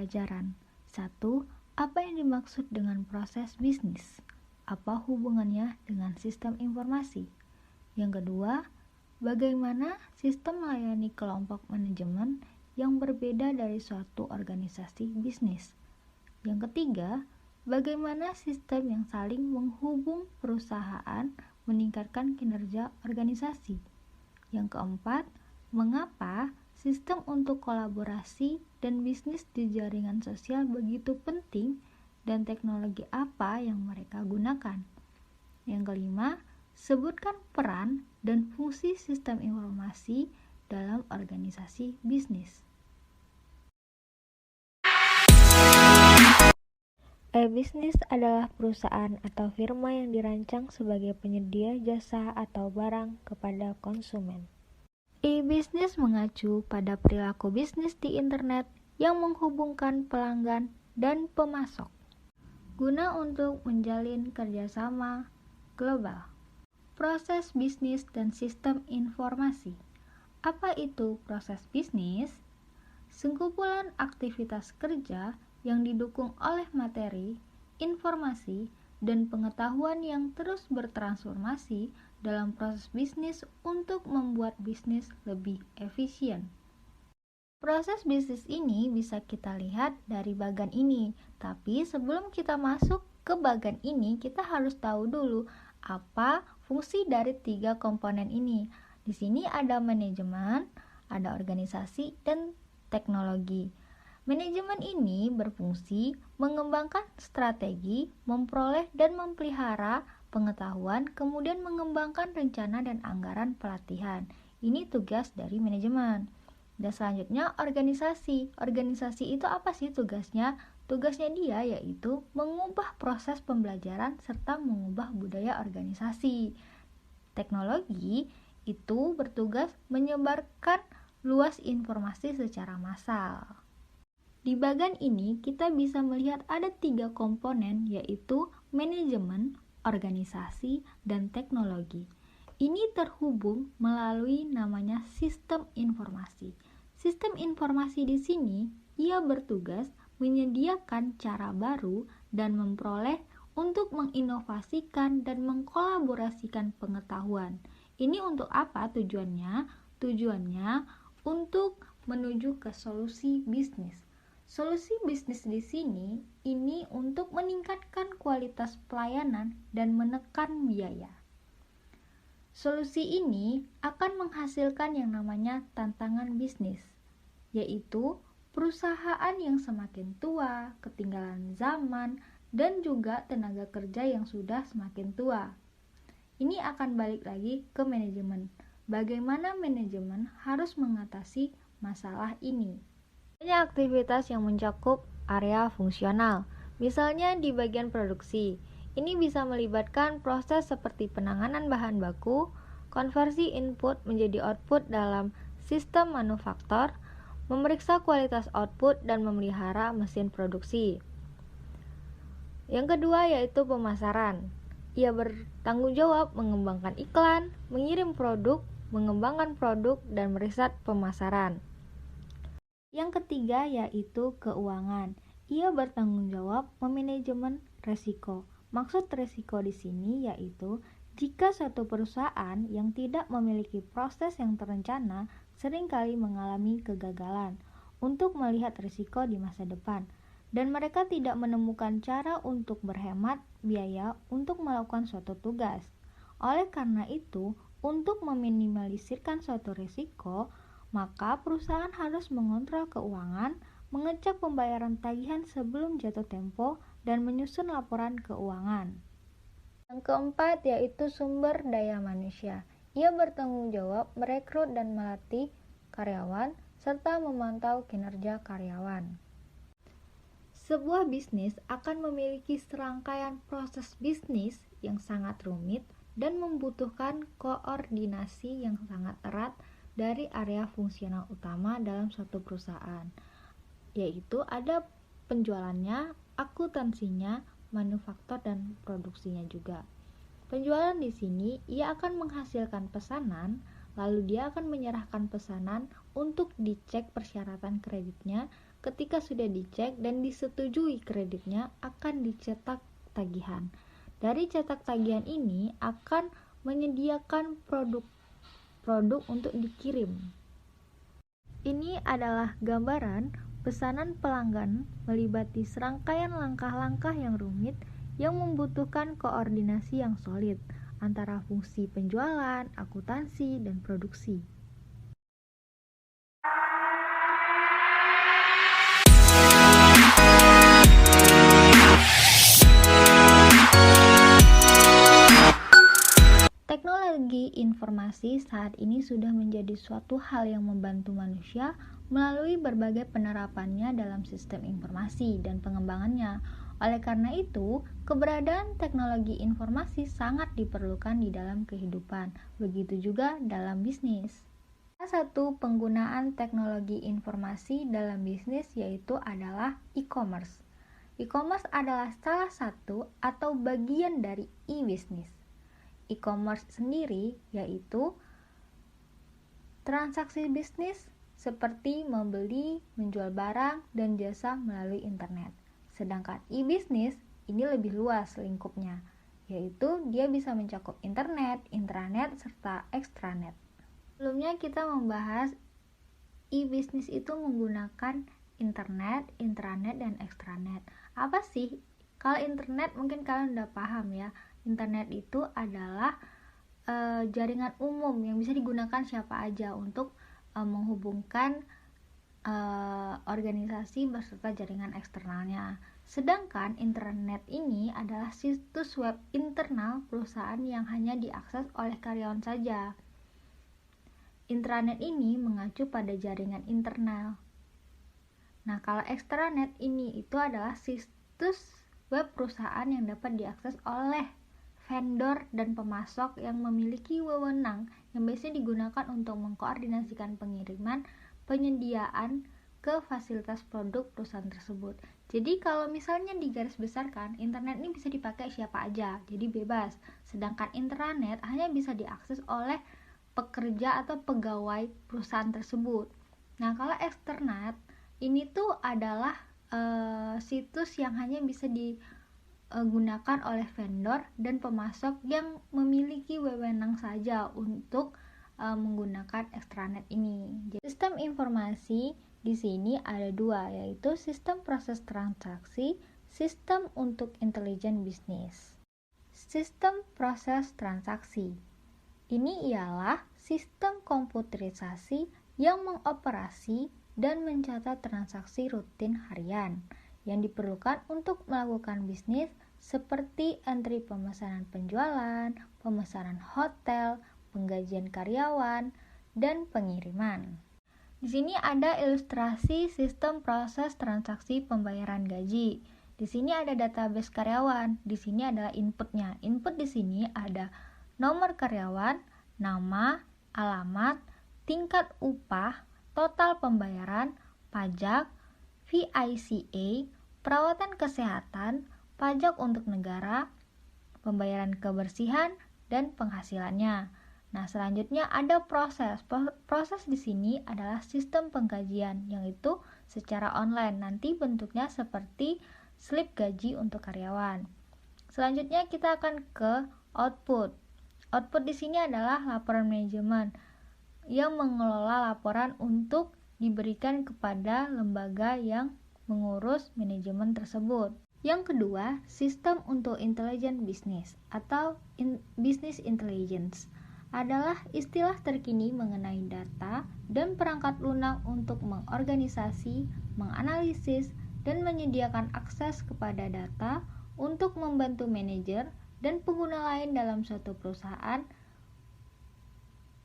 pembelajaran. 1. Apa yang dimaksud dengan proses bisnis? Apa hubungannya dengan sistem informasi? Yang kedua, bagaimana sistem melayani kelompok manajemen yang berbeda dari suatu organisasi bisnis? Yang ketiga, bagaimana sistem yang saling menghubung perusahaan meningkatkan kinerja organisasi? Yang keempat, mengapa sistem untuk kolaborasi dan bisnis di jaringan sosial begitu penting dan teknologi apa yang mereka gunakan? Yang kelima, sebutkan peran dan fungsi sistem informasi dalam organisasi bisnis. E-bisnis adalah perusahaan atau firma yang dirancang sebagai penyedia jasa atau barang kepada konsumen. E-bisnis mengacu pada perilaku bisnis di internet yang menghubungkan pelanggan dan pemasok, guna untuk menjalin kerjasama global. Proses bisnis dan sistem informasi. Apa itu proses bisnis? Sekumpulan aktivitas kerja yang didukung oleh materi, informasi, dan pengetahuan yang terus bertransformasi dalam proses bisnis untuk membuat bisnis lebih efisien. Proses bisnis ini bisa kita lihat dari bagian ini, tapi sebelum kita masuk ke bagian ini, kita harus tahu dulu apa fungsi dari 3 komponen ini. Di sini ada manajemen, ada organisasi, dan teknologi. Manajemen ini berfungsi mengembangkan strategi, memperoleh dan memelihara pengetahuan, kemudian mengembangkan rencana dan anggaran pelatihan. Ini tugas dari manajemen. Dan selanjutnya organisasi. Organisasi itu apa sih tugasnya? Tugasnya dia yaitu mengubah proses pembelajaran serta mengubah budaya organisasi. Teknologi itu bertugas menyebarkan luas informasi secara massal. Di bagian ini kita bisa melihat ada 3 komponen yaitu manajemen, organisasi, dan teknologi. Ini terhubung melalui namanya sistem informasi. Sistem informasi di sini ia bertugas menyediakan cara baru dan memperoleh untuk menginovasikan dan mengkolaborasikan pengetahuan. Ini untuk apa tujuannya? Tujuannya untuk menuju ke solusi bisnis. Solusi bisnis di sini ini untuk meningkatkan kualitas pelayanan dan menekan biaya. Solusi ini akan menghasilkan yang namanya tantangan bisnis, yaitu perusahaan yang semakin tua, ketinggalan zaman, dan juga tenaga kerja yang sudah semakin tua. Ini akan balik lagi ke manajemen. Bagaimana manajemen harus mengatasi masalah ini? Banyak aktivitas yang mencakup area fungsional, misalnya di bagian produksi. Ini bisa melibatkan proses seperti penanganan bahan baku, konversi input menjadi output dalam sistem manufaktur, memeriksa kualitas output, dan memelihara mesin produksi. Yang kedua yaitu pemasaran. Ia bertanggung jawab mengembangkan iklan, mengirim produk, mengembangkan produk, dan meriset pemasaran. Yang ketiga yaitu keuangan. Ia bertanggung jawab memanajemen risiko. Maksud risiko di sini yaitu jika suatu perusahaan yang tidak memiliki proses yang terencana seringkali mengalami kegagalan untuk melihat risiko di masa depan dan mereka tidak menemukan cara untuk berhemat biaya untuk melakukan suatu tugas. Oleh karena itu, untuk meminimalisirkan suatu risiko, maka perusahaan harus mengontrol keuangan, mengecek pembayaran tagihan sebelum jatuh tempo, dan menyusun laporan keuangan. Yang keempat yaitu sumber daya manusia. Ia bertanggung jawab merekrut dan melatih karyawan, serta memantau kinerja karyawan. Sebuah bisnis akan memiliki serangkaian proses bisnis yang sangat rumit dan membutuhkan koordinasi yang sangat erat dari area fungsional utama dalam suatu perusahaan, yaitu ada penjualannya, akuntansinya, manufaktur, dan produksinya juga. Penjualan di sini ia akan menghasilkan pesanan, lalu dia akan menyerahkan pesanan untuk dicek persyaratan kreditnya, ketika sudah dicek dan disetujui kreditnya akan dicetak tagihan. Dari cetak tagihan ini akan menyediakan produk untuk dikirim. Ini adalah gambaran pesanan pelanggan melibati serangkaian langkah-langkah yang rumit yang membutuhkan koordinasi yang solid antara fungsi penjualan, akuntansi, dan produksi. Teknologi informasi saat ini sudah menjadi suatu hal yang membantu manusia melalui berbagai penerapannya dalam sistem informasi dan pengembangannya. Oleh karena itu, keberadaan teknologi informasi sangat diperlukan di dalam kehidupan, begitu juga dalam bisnis. Salah satu penggunaan teknologi informasi dalam bisnis yaitu adalah e-commerce. E-commerce adalah salah satu atau bagian dari e-business. E-commerce sendiri yaitu transaksi bisnis seperti membeli, menjual barang, dan jasa melalui internet. Sedangkan e-business ini lebih luas lingkupnya, yaitu dia bisa mencakup internet, intranet, serta extranet. Sebelumnya kita membahas e-business itu menggunakan internet, intranet, dan extranet. Apa sih? Kalau internet mungkin kalian udah paham ya. Internet itu adalah jaringan umum yang bisa digunakan siapa aja untuk menghubungkan organisasi beserta jaringan eksternalnya. Sedangkan intranet ini adalah situs web internal perusahaan yang hanya diakses oleh karyawan saja. Intranet ini mengacu pada jaringan internal. Nah, kalau extranet ini itu adalah situs web perusahaan yang dapat diakses oleh vendor dan pemasok yang memiliki wewenang yang biasanya digunakan untuk mengkoordinasikan pengiriman penyediaan ke fasilitas produk perusahaan tersebut. Jadi kalau misalnya digaris besarkan, internet ini bisa dipakai siapa aja, jadi bebas. Sedangkan intranet hanya bisa diakses oleh pekerja atau pegawai perusahaan tersebut. Nah, kalau extranet ini tuh adalah situs yang hanya bisa digunakan oleh vendor dan pemasok yang memiliki wewenang saja untuk menggunakan extranet ini. Sistem informasi di sini ada dua, yaitu sistem proses transaksi, sistem untuk intelijen bisnis. Sistem proses transaksi ini ialah sistem komputerisasi yang mengoperasi dan mencatat transaksi rutin harian yang diperlukan untuk melakukan bisnis seperti entry pemesanan penjualan, pemesanan hotel, penggajian karyawan, dan pengiriman. Di sini ada ilustrasi sistem proses transaksi pembayaran gaji. Di sini ada database karyawan. Di sini adalah inputnya. Input di sini ada nomor karyawan, nama, alamat, tingkat upah, total pembayaran, pajak, VICA, perawatan kesehatan, pajak untuk negara, pembayaran kebersihan, dan penghasilannya. Nah, selanjutnya ada proses. Proses di sini adalah sistem penggajian, yang itu secara online. Nanti bentuknya seperti slip gaji untuk karyawan. Selanjutnya kita akan ke output. Output di sini adalah laporan manajemen yang mengelola laporan untuk diberikan kepada lembaga yang mengurus manajemen tersebut. Yang kedua, sistem untuk intelijen bisnis atau business intelligence adalah istilah terkini mengenai data dan perangkat lunak untuk mengorganisasi, menganalisis, dan menyediakan akses kepada data untuk membantu manajer dan pengguna lain dalam suatu perusahaan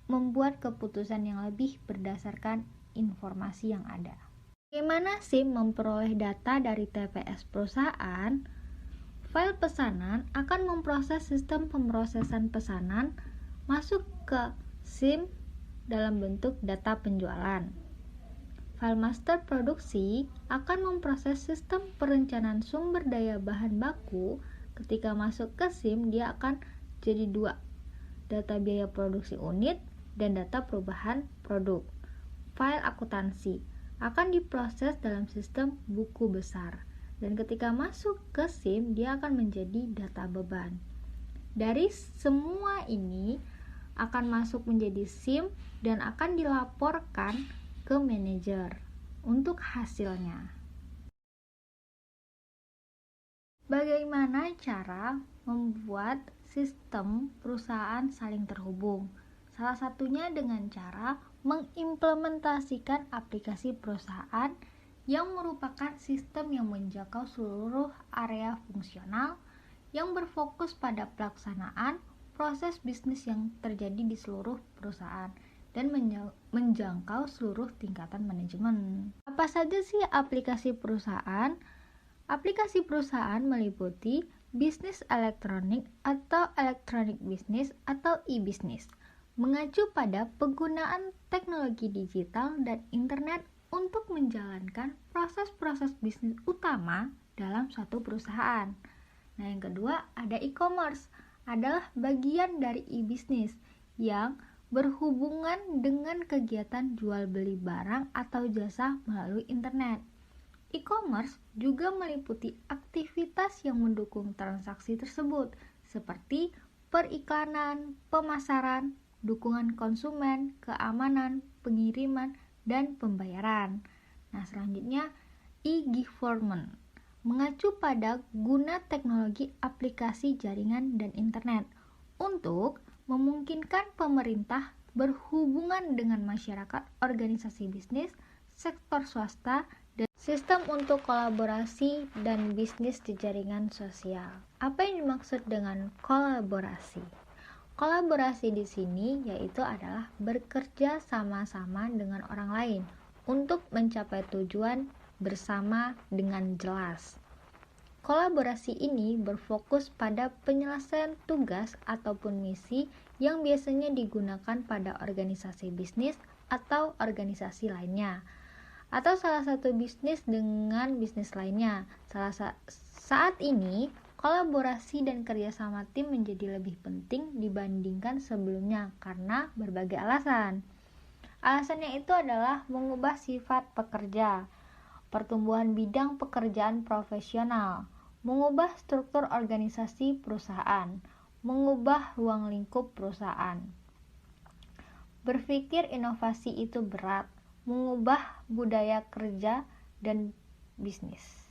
membuat keputusan yang lebih berdasarkan informasi yang ada. Bagaimana sih memperoleh data dari TPS perusahaan? File pesanan akan memproses sistem pemrosesan pesanan masuk ke SIM dalam bentuk data penjualan. File master produksi akan memproses sistem perencanaan sumber daya bahan baku. Ketika masuk ke SIM, dia akan jadi dua, data biaya produksi unit dan data perubahan produk. File akuntansi akan diproses dalam sistem buku besar. Dan ketika masuk ke SIM, dia akan menjadi data beban. Dari semua ini akan masuk menjadi SIM dan akan dilaporkan ke manajer untuk hasilnya. Bagaimana cara membuat sistem perusahaan saling terhubung? Salah satunya dengan cara mengimplementasikan aplikasi perusahaan yang merupakan sistem yang menjangkau seluruh area fungsional yang berfokus pada pelaksanaan proses bisnis yang terjadi di seluruh perusahaan dan menjangkau seluruh tingkatan manajemen. Apa saja sih aplikasi perusahaan? Aplikasi perusahaan meliputi bisnis elektronik atau electronic business atau e-business, mengacu pada penggunaan teknologi digital dan internet untuk menjalankan proses-proses bisnis utama dalam suatu perusahaan. Nah, yang kedua ada e-commerce, adalah bagian dari e-business yang berhubungan dengan kegiatan jual beli barang atau jasa melalui internet. E-commerce juga meliputi aktivitas yang mendukung transaksi tersebut, seperti periklanan, pemasaran, dukungan konsumen, keamanan, pengiriman, dan pembayaran. Nah, selanjutnya e-government mengacu pada guna teknologi aplikasi jaringan dan internet untuk memungkinkan pemerintah berhubungan dengan masyarakat, organisasi bisnis, sektor swasta, dan sistem untuk kolaborasi dan bisnis di jaringan sosial. Apa yang dimaksud dengan kolaborasi? Kolaborasi di sini yaitu adalah bekerja sama-sama dengan orang lain untuk mencapai tujuan bersama dengan jelas. Kolaborasi ini berfokus pada penyelesaian tugas ataupun misi yang biasanya digunakan pada organisasi bisnis atau organisasi lainnya, atau salah satu bisnis dengan bisnis lainnya. Saat ini kolaborasi dan kerjasama tim menjadi lebih penting dibandingkan sebelumnya karena berbagai alasan. Alasannya itu adalah mengubah sifat pekerja, pertumbuhan bidang pekerjaan profesional, mengubah struktur organisasi perusahaan, mengubah ruang lingkup perusahaan. Berpikir inovasi itu berat, mengubah budaya kerja dan bisnis.